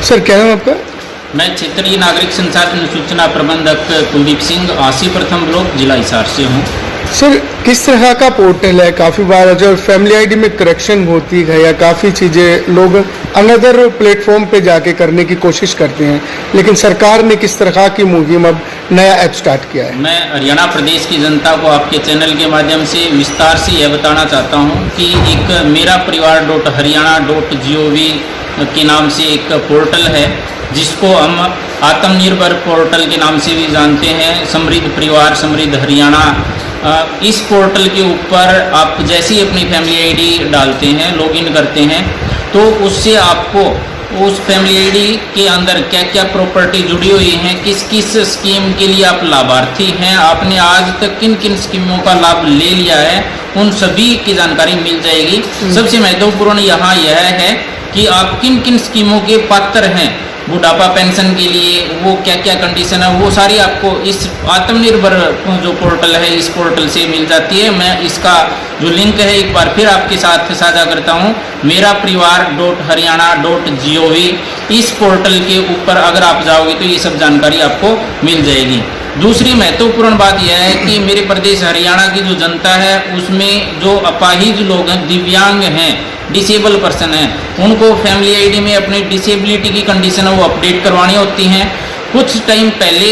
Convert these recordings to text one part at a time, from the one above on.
Sir क्या नाम आपका? मैं क्षेत्रीय नागरिक संसाधन सूचना प्रबंधक कुलदीप सिंह, 80 प्रथम ब्लॉक, जिला हिसार से हूँ। सर किस तरह का पोर्टल है? काफ़ी बार जो फैमिली आईडी में करेक्शन होती है या काफ़ी चीज़ें लोग अनदर प्लेटफॉर्म पे जाके करने की कोशिश करते हैं, लेकिन सरकार ने किस तरह की मुहिम अब नया ऐप स्टार्ट किया है? मैं हरियाणा प्रदेश की जनता को आपके चैनल के माध्यम से विस्तार से यह बताना चाहता हूँ कि एक मेरा परिवार .हरियाणा.gov के नाम से एक पोर्टल है, जिसको हम आत्मनिर्भर पोर्टल के नाम से भी जानते हैं, समृद्ध परिवार समृद्ध हरियाणा। इस पोर्टल के ऊपर आप जैसे ही अपनी फैमिली आईडी डालते हैं, लॉगिन करते हैं, तो उससे आपको उस फैमिली आईडी के अंदर क्या क्या प्रॉपर्टी जुड़ी हुई हैं, किस किस स्कीम के लिए आप लाभार्थी हैं, आपने आज तक किन किन स्कीमों का लाभ ले लिया है, उन सभी की जानकारी मिल जाएगी। सबसे महत्वपूर्ण यहाँ यह है कि आप किन किन स्कीमों के पात्र हैं, बुढ़ापा पेंशन के लिए वो क्या क्या कंडीशन है, वो सारी आपको इस आत्मनिर्भर जो पोर्टल है इस पोर्टल से मिल जाती है। मैं इसका जो लिंक है एक बार फिर आपके साथ साझा करता हूँ, मेरा परिवार .हरियाणा.gov। इस पोर्टल के ऊपर अगर आप जाओगे तो ये सब जानकारी आपको मिल जाएगी। दूसरी महत्वपूर्ण बात यह है कि मेरे प्रदेश हरियाणा की जो जनता है उसमें जो अपाहिज लोग हैं, दिव्यांग हैं, डिसेबल पर्सन हैं, उनको फैमिली आईडी में अपनी डिसेबिलिटी की कंडीशन है वो अपडेट करवानी होती हैं। कुछ टाइम पहले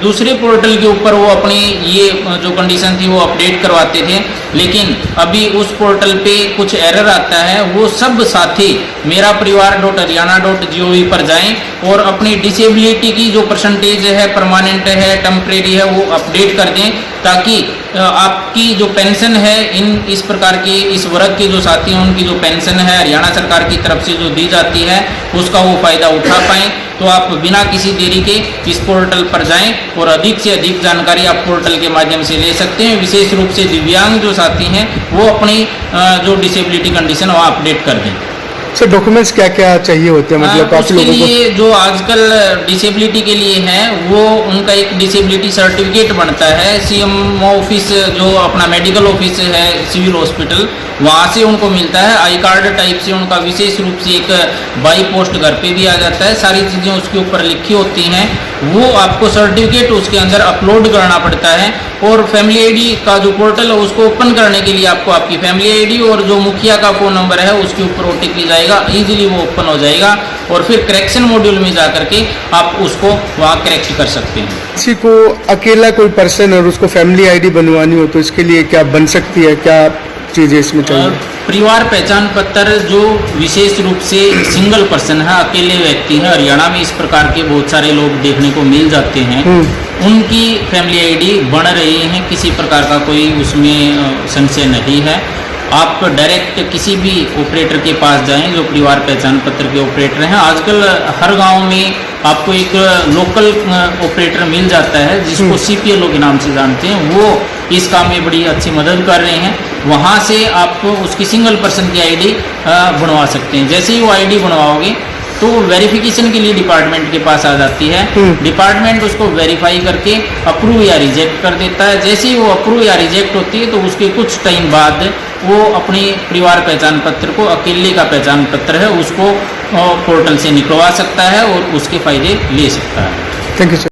दूसरे पोर्टल के ऊपर वो अपनी ये जो कंडीशन थी वो अपडेट करवाते थे, लेकिन अभी उस पोर्टल पे कुछ एरर आता है। वो सब साथी मेरा परिवार .हरियाणा.gov पर जाएं और अपनी डिसेबिलिटी की जो परसेंटेज है, परमानेंट है, टेम्परेरी है, वो अपडेट कर दें, ताकि आपकी जो पेंशन है इस प्रकार के इस वर्ग के जो साथी हैं उनकी जो पेंशन है हरियाणा सरकार की तरफ से जो दी जाती है उसका वो फ़ायदा उठा पाएँ। तो आप बिना किसी देरी के इस पोर्टल पर जाएं और अधिक से अधिक जानकारी आप पोर्टल के माध्यम से ले सकते हैं। विशेष रूप से दिव्यांग जो साथी हैं वो अपनी जो डिसेबिलिटी कंडीशन वो अपडेट कर दें। सर डॉक्यूमेंट्स क्या क्या चाहिए होते हैं, मतलब काफ़ी लोगों को? लिए जो आजकल डिसेबिलिटी के लिए है वो उनका एक डिसेबिलिटी सर्टिफिकेट बनता है। CM ऑफिस जो अपना मेडिकल ऑफिस है, सिविल हॉस्पिटल, वहाँ से उनको मिलता है। आई कार्ड टाइप से उनका विशेष रूप से एक बाई पोस्ट घर पे भी आ जाता है। सारी चीज़ें उसके ऊपर लिखी होती हैं, वो आपको सर्टिफिकेट उसके अंदर अपलोड करना पड़ता है। और फैमिली आईडी का जो पोर्टल है उसको ओपन करने के लिए आपको आपकी फैमिली आईडी और जो मुखिया का फ़ोन नंबर है उसके ऊपर OTP जाएगा, ईजिली वो ओपन हो जाएगा और फिर करेक्शन मॉड्यूल में जा करके आप उसको वहाँ करेक्ट कर सकते हैं। किसी को अकेला कोई पर्सन और उसको फैमिली आईडी बनवानी हो तो इसके लिए क्या बन सकती है, क्या चीज़ें इसमें चाहिए? परिवार पहचान पत्र जो विशेष रूप से सिंगल पर्सन है, अकेले व्यक्ति है, हरियाणा में इस प्रकार के बहुत सारे लोग देखने को मिल जाते हैं, उनकी फैमिली आईडी बन रही है, किसी प्रकार का कोई उसमें संशय नहीं है। आप डायरेक्ट किसी भी ऑपरेटर के पास जाएं जो परिवार पहचान पत्र के ऑपरेटर हैं। आजकल हर गांव में आपको एक लोकल ऑपरेटर मिल जाता है जिसको CPLO के नाम से जानते हैं, वो इस काम में बड़ी अच्छी मदद कर रहे हैं। वहाँ से आप उसकी सिंगल पर्सन की आईडी बनवा सकते हैं। जैसे ही वो आईडी बनवाओगे तो वेरिफिकेशन के लिए डिपार्टमेंट के पास आ जाती है। डिपार्टमेंट उसको वेरीफाई करके अप्रूव या रिजेक्ट कर देता है। जैसे ही वो अप्रूव या रिजेक्ट होती है तो उसके कुछ टाइम बाद वो अपनी परिवार पहचान पत्र को, अकेले का पहचान पत्र है, उसको पोर्टल से निकलवा सकता है और उसके फ़ायदे ले सकता है। Thank you sir.